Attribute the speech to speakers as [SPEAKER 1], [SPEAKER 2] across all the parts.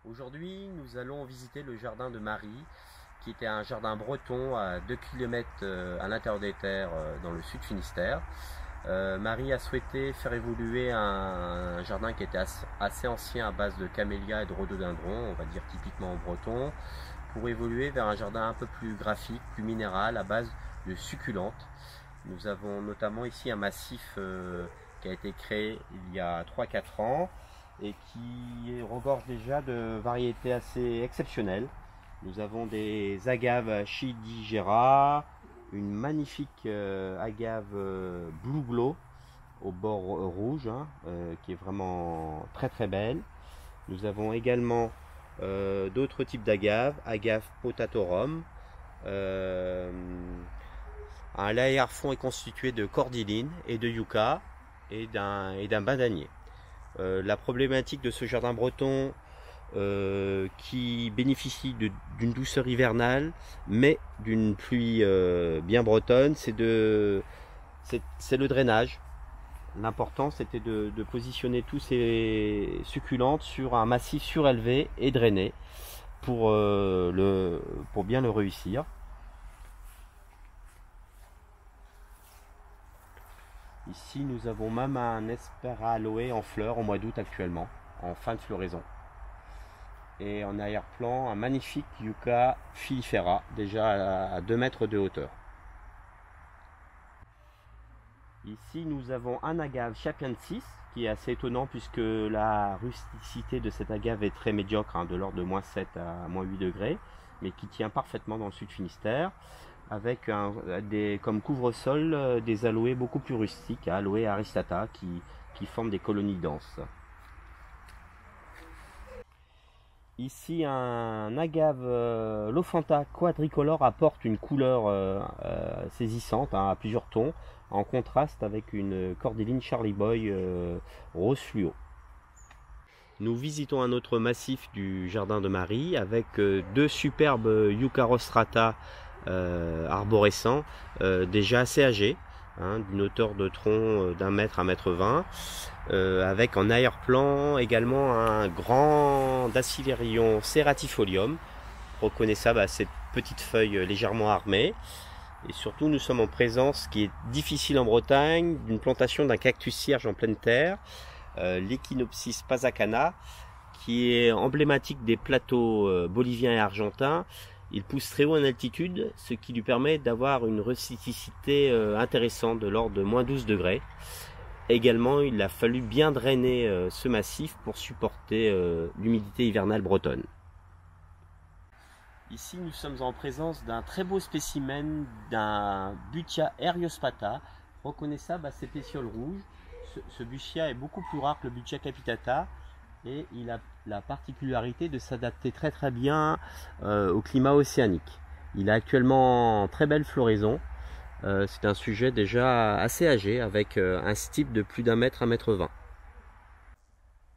[SPEAKER 1] Aujourd'hui, nous allons visiter le jardin de Marie, qui était un jardin breton à 2 km à l'intérieur des terres dans le sud Finistère. Marie a souhaité faire évoluer un jardin qui était assez ancien à base de camélias et de rhododendrons, on va dire typiquement breton, pour évoluer vers un jardin un peu plus graphique, plus minéral, à base de succulentes. Nous avons notamment ici un massif qui a été créé il y a 3-4 ans et qui regorge déjà de variétés assez exceptionnelles. Nous avons des agaves Chidigera, une magnifique agave Blue Glow au bord rouge, qui est vraiment très très belle. Nous avons également d'autres types d'agaves, agave potatorum. L'arrière-fond est constitué de cordyline et de yucca et d'un bananier. La problématique de ce jardin breton qui bénéficie d'une douceur hivernale mais d'une pluie bien bretonne, c'est le drainage. L'important c'était de positionner tous ces succulentes sur un massif surélevé et drainé pour bien le réussir. Ici, nous avons même un Hespera aloe en fleurs au mois d'août actuellement, en fin de floraison. Et en arrière-plan, un magnifique Yucca filifera, déjà à 2 mètres de hauteur. Ici, nous avons un agave Chapiensis, qui est assez étonnant puisque la rusticité de cet agave est très médiocre, de l'ordre de -7 à -8 degrés, mais qui tient parfaitement dans le sud Finistère, avec comme couvre-sol des aloés beaucoup plus rustiques, aloe aristata, qui forment des colonies denses. Ici, un agave Lophanta quadricolore apporte une couleur saisissante, à plusieurs tons, en contraste avec une cordyline Charlie Boy rose fluo. Nous visitons un autre massif du jardin de Marie avec deux superbes Yucca rostrata arborescents, déjà assez âgés, d'une hauteur de tronc d'1 mètre à 1,20 m, avec en arrière-plan également un grand Dacylérion Ceratifolium, reconnaissable à cette petite feuille légèrement armée. Et surtout, nous sommes en présence, qui est difficile en Bretagne, d'une plantation d'un cactus cierge en pleine terre, l'Echinopsis pasacana, qui est emblématique des plateaux boliviens et argentins. Il pousse très haut en altitude, ce qui lui permet d'avoir une rusticité intéressante de l'ordre de -12 degrés. Également, il a fallu bien drainer ce massif pour supporter l'humidité hivernale bretonne. Ici, nous sommes en présence d'un très beau spécimen d'un Butia eriospata, reconnaissable à ses pétioles rouges. Ce Butia est beaucoup plus rare que le Butia capitata et il a la particularité de s'adapter très très bien au climat océanique. Il a actuellement très belle floraison. C'est un sujet déjà assez âgé avec un stipe de plus d'1 mètre à 1,20 m.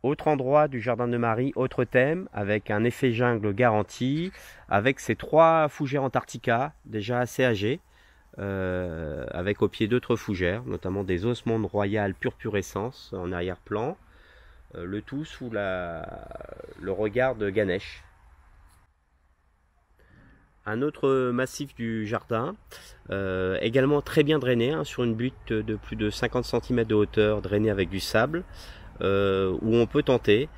[SPEAKER 1] Autre endroit du jardin de Marie, autre thème, avec un effet jungle garanti, avec ces 3 fougères Antarctica, déjà assez âgées, avec au pied d'autres fougères, notamment des osmondes royales purpurescence en arrière-plan, le tout sous le regard de Ganesh. Un autre massif du jardin, également très bien drainé, sur une butte de plus de 50 cm de hauteur, drainé avec du sable, où on peut tenter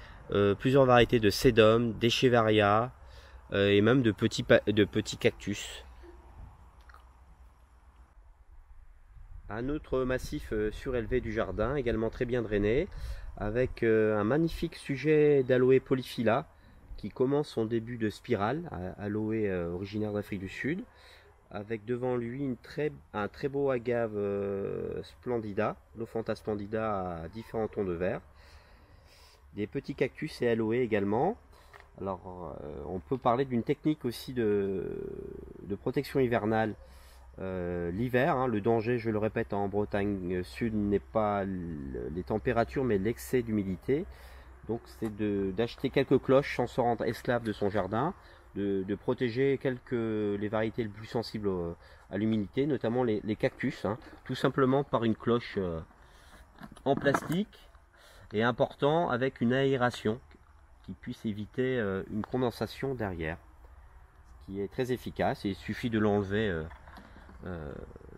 [SPEAKER 1] plusieurs variétés de sédum, d'écheveria et même de petits cactus. Un autre massif surélevé du jardin, également très bien drainé, avec un magnifique sujet d'aloe polyphylla qui commence son début de spirale, aloe originaire d'Afrique du Sud, avec devant lui un très beau agave splendida, Lophanta splendida à différents tons de vert, des petits cactus et aloe également. Alors on peut parler d'une technique aussi de protection hivernale. L'hiver, le danger, je le répète, en Bretagne Sud n'est pas les températures mais l'excès d'humidité. Donc c'est d'acheter quelques cloches sans se rendre esclave de son jardin, de protéger les variétés les plus sensibles à l'humidité, notamment les cactus, tout simplement par une cloche en plastique, et important avec une aération qui puisse éviter une condensation derrière, qui est très efficace, et il suffit de l'enlever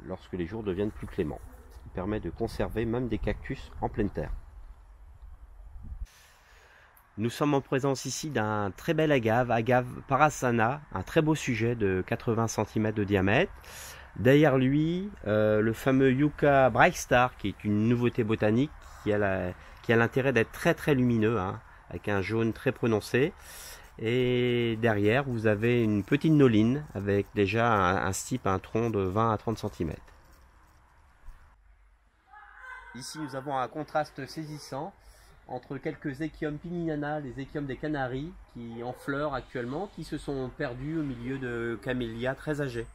[SPEAKER 1] lorsque les jours deviennent plus cléments, ce qui permet de conserver même des cactus en pleine terre. Nous sommes en présence ici d'un très bel agave Parasana, un très beau sujet de 80 cm de diamètre. Derrière lui, le fameux Yucca Bright Star, qui est une nouveauté botanique qui a l'intérêt d'être très très lumineux, hein, avec un jaune très prononcé. Et derrière, vous avez une petite noline avec déjà un stipe, un tronc de 20 à 30 cm. Ici, nous avons un contraste saisissant entre quelques échiums pininana, les échiums des Canaries, qui en fleurs actuellement, qui se sont perdus au milieu de camélias très âgés.